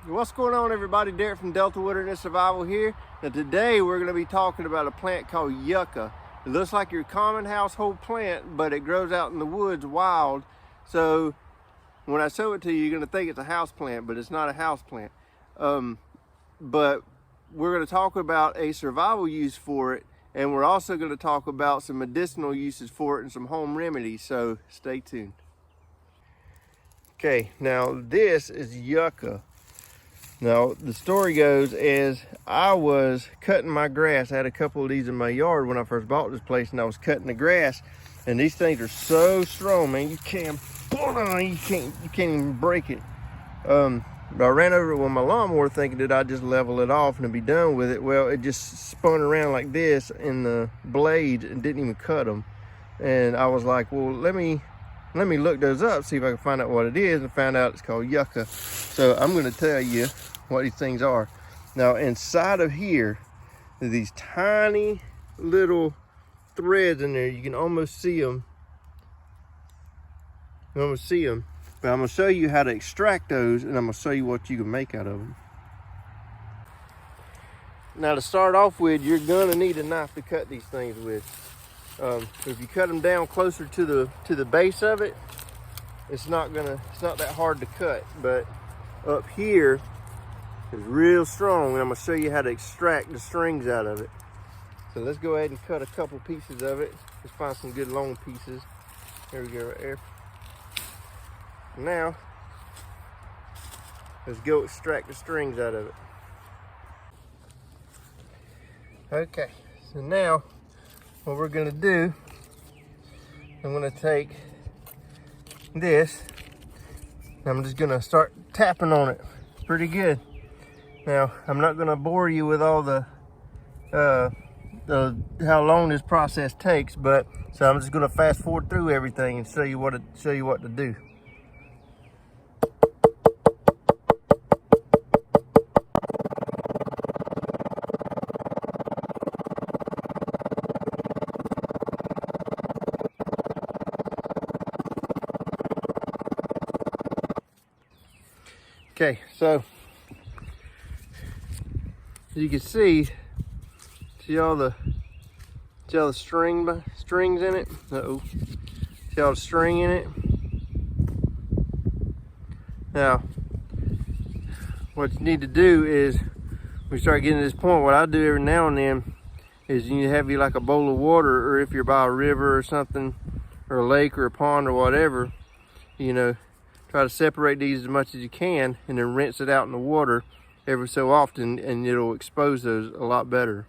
What's going on, everybody? Derek from Delta Wilderness Survival here. Now today we're going to be talking about a plant called yucca. It looks like your common household plant, but it grows out in the woods wild. So when I show it to you, you're going to think it's a house plant, but it's not a house plant. But we're going to talk about a survival use for it, and we're also going to talk about some medicinal uses for it and some home remedies. So stay tuned. Okay, now this is yucca. Now, the story goes is I was cutting my grass. I had a couple of these in my yard when I first bought this place, and I was cutting the grass, and these things are so strong, man. You can't even break it. But I ran over it with my lawnmower thinking that I'd just level it off and be done with it. Well, it just spun around like this in the blades and didn't even cut them. And I was like, well, let me look those up, see if I can find out what it is, and found out it's called yucca. So I'm going to tell you what these things are. Now, inside of here, there's these tiny little threads in there. You can almost see them. But I'm going to show you how to extract those, and I'm going to show you what you can make out of them. Now, to start off with, you're going to need a knife to cut these things with. If you cut them down closer to the base of it, it's not that hard to cut. But up here is real strong, and I'm gonna show you how to extract the strings out of it. So let's go ahead and cut a couple pieces of it. Let's find some good long pieces. There we go, right there. Now let's go extract the strings out of it. Okay, so now what we're gonna do, I'm gonna take this, I'm just gonna start tapping on it pretty good. Now, I'm not gonna bore you with all the how long this process takes, but so I'm just gonna fast forward through everything and show you what to do. Okay, so you can see all the strings in it. See all the string in it. Now, what you need to do is, when you start getting to this point, what I do every now and then is you need to have like a bowl of water, or if you're by a river or something, or a lake or a pond or whatever, try to separate these as much as you can, and then rinse it out in the water every so often, and it'll expose those a lot better.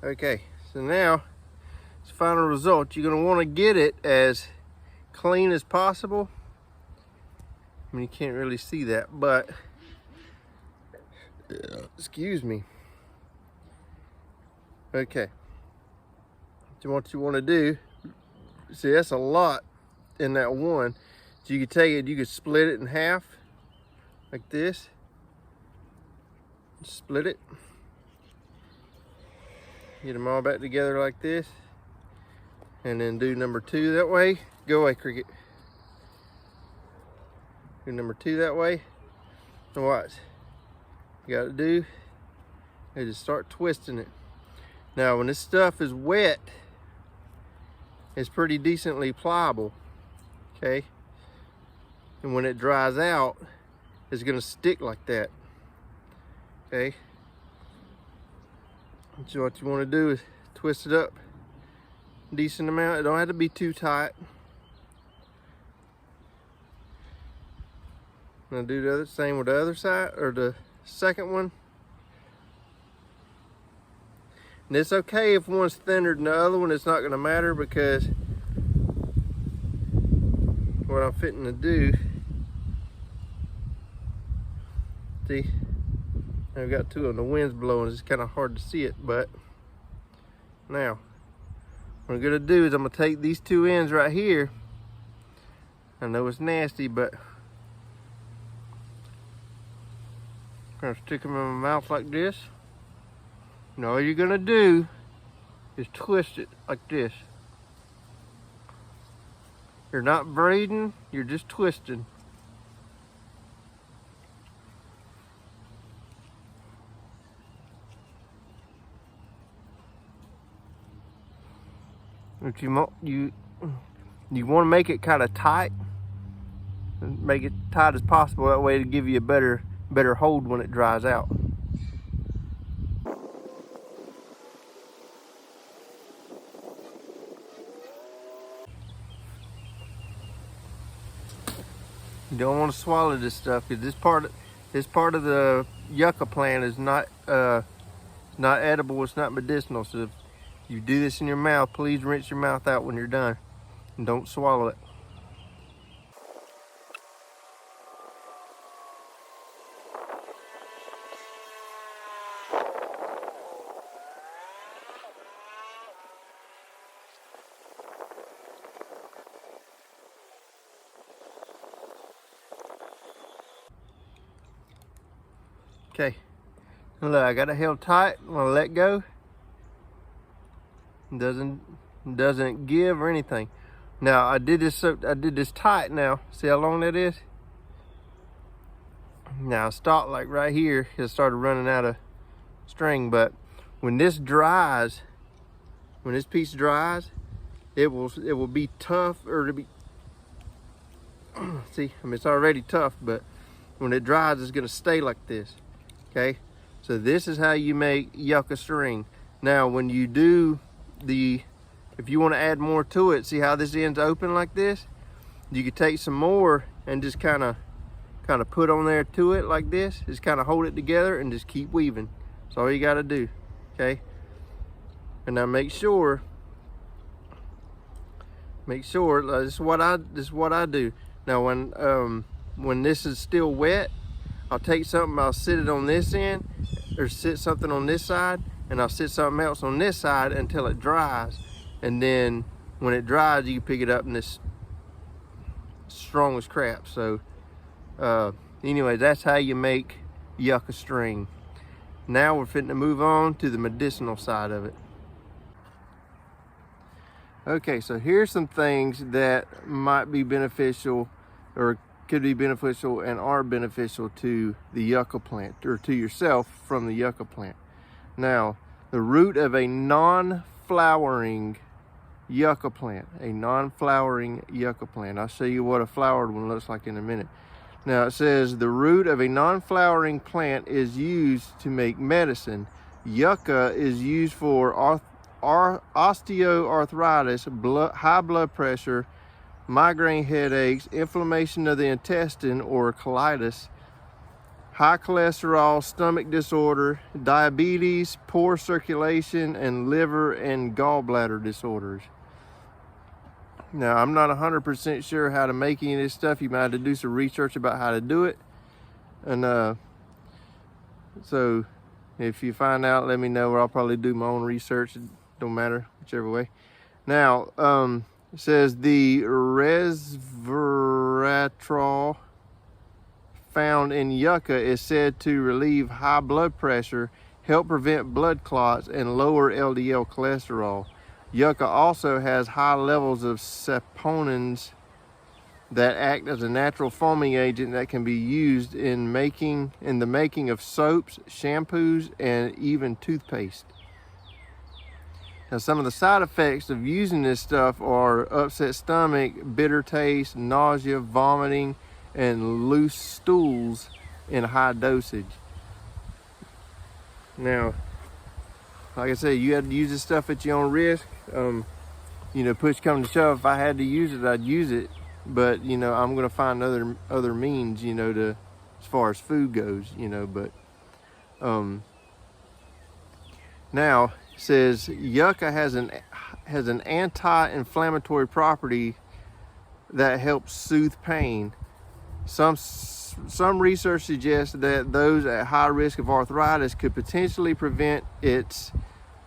Okay, so now it's the final result. You're going to want to get it as clean as possible. I mean, you can't really see that, but excuse me. Okay, so what you want to do, see, that's a lot in that one. So you could take it, you could split it in half like this. Split it. Get them all back together like this, and then do number 2 that way. Go away, cricket. Do number 2 that way. And watch. You got to do is just start twisting it. Now, when this stuff is wet, it's pretty decently pliable. Okay, and when it dries out, it's going to stick like that. Okay, So what you want to do is twist it up a decent amount. It don't have to be too tight. I'm gonna do the same with the other side, or the second one. And it's okay if one's thinner than the other one. It's not gonna matter, because what I'm fitting to do, see, I've got two of them. The wind's blowing, it's kind of hard to see it, but now what I'm gonna do is I'm gonna take these two ends right here. I know it's nasty, but I'm gonna stick them in my mouth like this. And all you're gonna do is twist it like this. You're not braiding, you're just twisting. If you want to make it kind of tight, make it tight as possible. That way, to give you a better hold when it dries out. You don't want to swallow this stuff, because this part of the yucca plant is not edible. It's not medicinal. So if you do this in your mouth, please rinse your mouth out when you're done, and don't swallow it. Okay, look, I got it held tight. I'm gonna let go. It doesn't give or anything. Now I did this tight. Now see how long that is. Now I stopped like right here. It started running out of string, but when this dries, when this piece dries, it will be tough, or to be see, I mean, it's already tough, but when it dries, it's gonna stay like this. Okay, so this is how you make yucca string. Now when you do if you want to add more to it, see how this end's open like this? You could take some more and just kind of put on there to it like this. Just kind of hold it together and just keep weaving. That's all you got to do. Okay, and now make sure this is what I do. Now when this is still wet, I'll take something, I'll sit it on this end, or sit something on this side, and I'll sit something else on this side until it dries. And then when it dries, you can pick it up, and it's strong as crap. So anyway, that's how you make yucca string. Now we're fitting to move on to the medicinal side of it. Okay, so here's some things that might be beneficial, or could be beneficial and are beneficial to the yucca plant, or to yourself from the yucca plant. Now, the root of a non-flowering yucca plant, I'll show you what a flowered one looks like in a minute. Now it says the root of a non-flowering plant is used to make medicine. Yucca is used for osteoarthritis, high blood pressure, migraine headaches, inflammation of the intestine or colitis, high cholesterol, stomach disorder, diabetes, poor circulation, and liver and gallbladder disorders. Now, I'm not 100% sure how to make any of this stuff. You might have to do some research about how to do it. And so if you find out, let me know, or I'll probably do my own research. It don't matter, whichever way. Now, it says the resveratrol found in yucca is said to relieve high blood pressure, help prevent blood clots, and lower LDL cholesterol. Yucca also has high levels of saponins that act as a natural foaming agent that can be used in the making of soaps, shampoos, and even toothpaste. Now, some of the side effects of using this stuff are upset stomach, bitter taste, nausea, vomiting, and loose stools in high dosage. Now, like I said, you had to use this stuff at your own risk. You know, push come to shove, if I had to use it, I'd use it. But, you know, I'm gonna find other means, you know, to, as far as food goes, you know. But now it says yucca has an anti-inflammatory property that helps soothe pain. Some research suggests that those at high risk of arthritis could potentially prevent its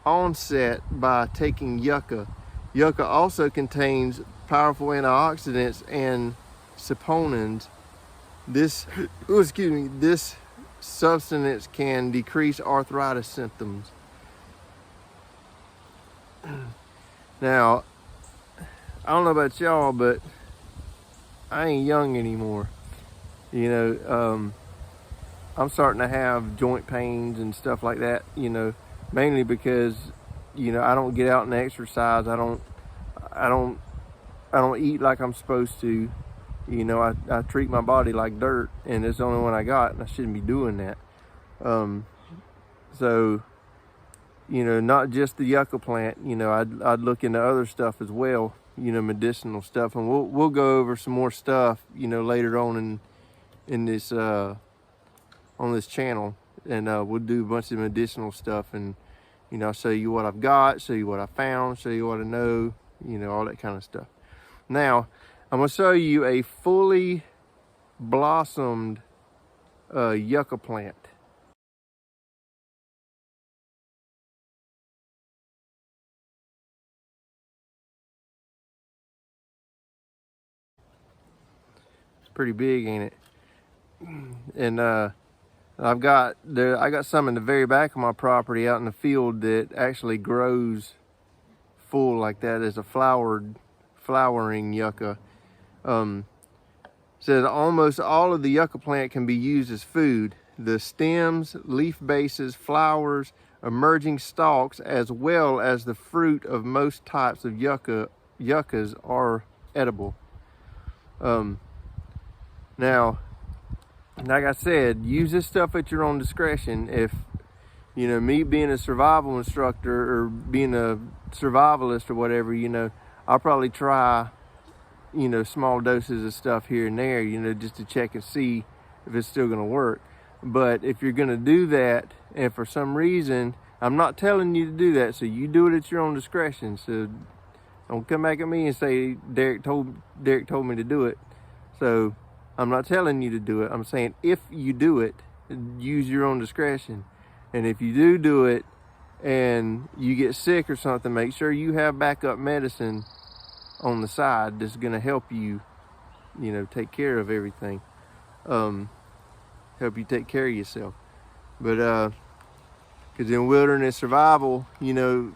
onset by taking yucca. Yucca also contains powerful antioxidants and saponins. This substance can decrease arthritis symptoms. Now, I don't know about y'all, but I ain't young anymore. You know, I'm starting to have joint pains and stuff like that, you know, mainly because, you know, I don't get out and exercise. I don't eat like I'm supposed to. You know, I treat my body like dirt, and it's the only one I got, and I shouldn't be doing that. So, you know, not just the yucca plant, you know, I'd look into other stuff as well, you know, medicinal stuff, and we'll go over some more stuff, you know, later on in this on this channel, and we'll do a bunch of medicinal stuff, and you know, I'll show you what I've got, show you what I found, show you what I know, you know, all that kind of stuff. Now I'm going to show you a fully blossomed yucca plant. It's pretty big, ain't it? And I got some in the very back of my property out in the field that actually grows full like that as a flowering yucca. Says almost all of the yucca plant can be used as food. The stems, leaf bases, flowers, emerging stalks, as well as the fruit of most types of yuccas are edible. Now, like I said, use this stuff at your own discretion. If, you know, me being a survival instructor or being a survivalist or whatever, you know, I'll probably try, you know, small doses of stuff here and there, you know, just to check and see if it's still going to work. But if you're going to do that, and for some reason, I'm not telling you to do that, so you do it at your own discretion. So don't come back at me and say Derek told me to do it. So I'm not telling you to do it. I'm saying if you do it, use your own discretion. And if you do it and you get sick or something, make sure you have backup medicine on the side that's going to help you, you know, take care of everything. Help you take care of yourself. But because in wilderness survival, you know,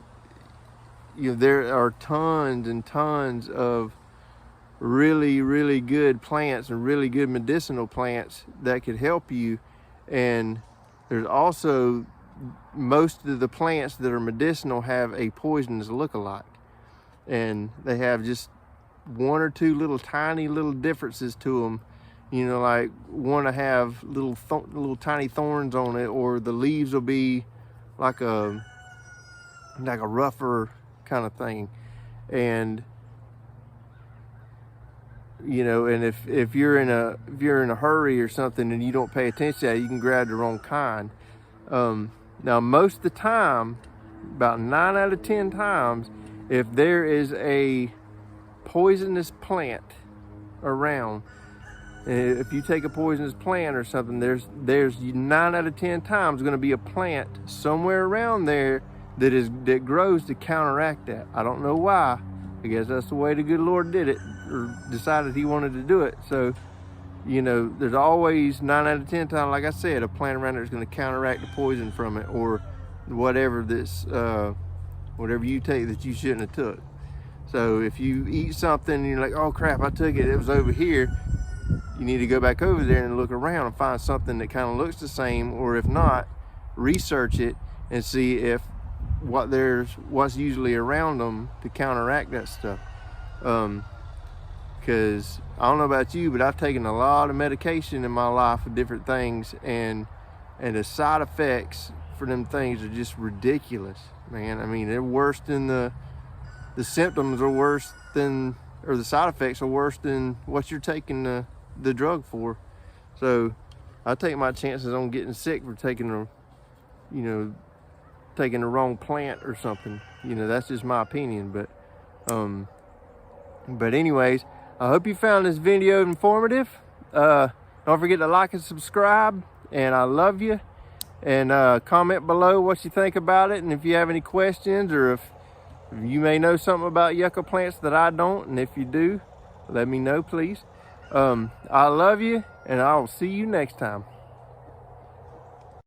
there are tons and tons of really, really good plants and really good medicinal plants that could help you. And there's also, most of the plants that are medicinal have a poisonous look-alike, and they have just one or two little tiny little differences to them. You know, like one to have little tiny thorns on it, or the leaves will be like a rougher kind of thing. And you know, and if you're in a hurry or something and you don't pay attention to that, you can grab the wrong kind. Now most of the time, about 9 out of 10 times, if there is a poisonous plant around, if you take a poisonous plant or something, there's 9 out of 10 times going to be a plant somewhere around there that grows to counteract that. I don't know why. I guess that's the way the good Lord did it, or decided he wanted to do it. So, you know, there's always 9 out of 10 times, like I said, a plant around there is going to counteract the poison from it, or whatever whatever you take that you shouldn't have took. So if you eat something and you're like, oh crap, I took it, it was over here, you need to go back over there and look around and find something that kind of looks the same, or if not, research it and see if what's usually around them to counteract that stuff. Because I don't know about you, but I've taken a lot of medication in my life for different things, and the side effects for them things are just ridiculous, man. I mean, they're worse than the symptoms are worse than, or the side effects are worse than what you're taking the drug for. So I take my chances on getting sick for taking taking the wrong plant or something. That's just my opinion. But anyways, I hope you found this video informative. Don't forget to like and subscribe, and I love you. And comment below what you think about it, and if you have any questions, or if you may know something about yucca plants that I don't, and if you do, let me know, please. I love you, and I'll see you next time.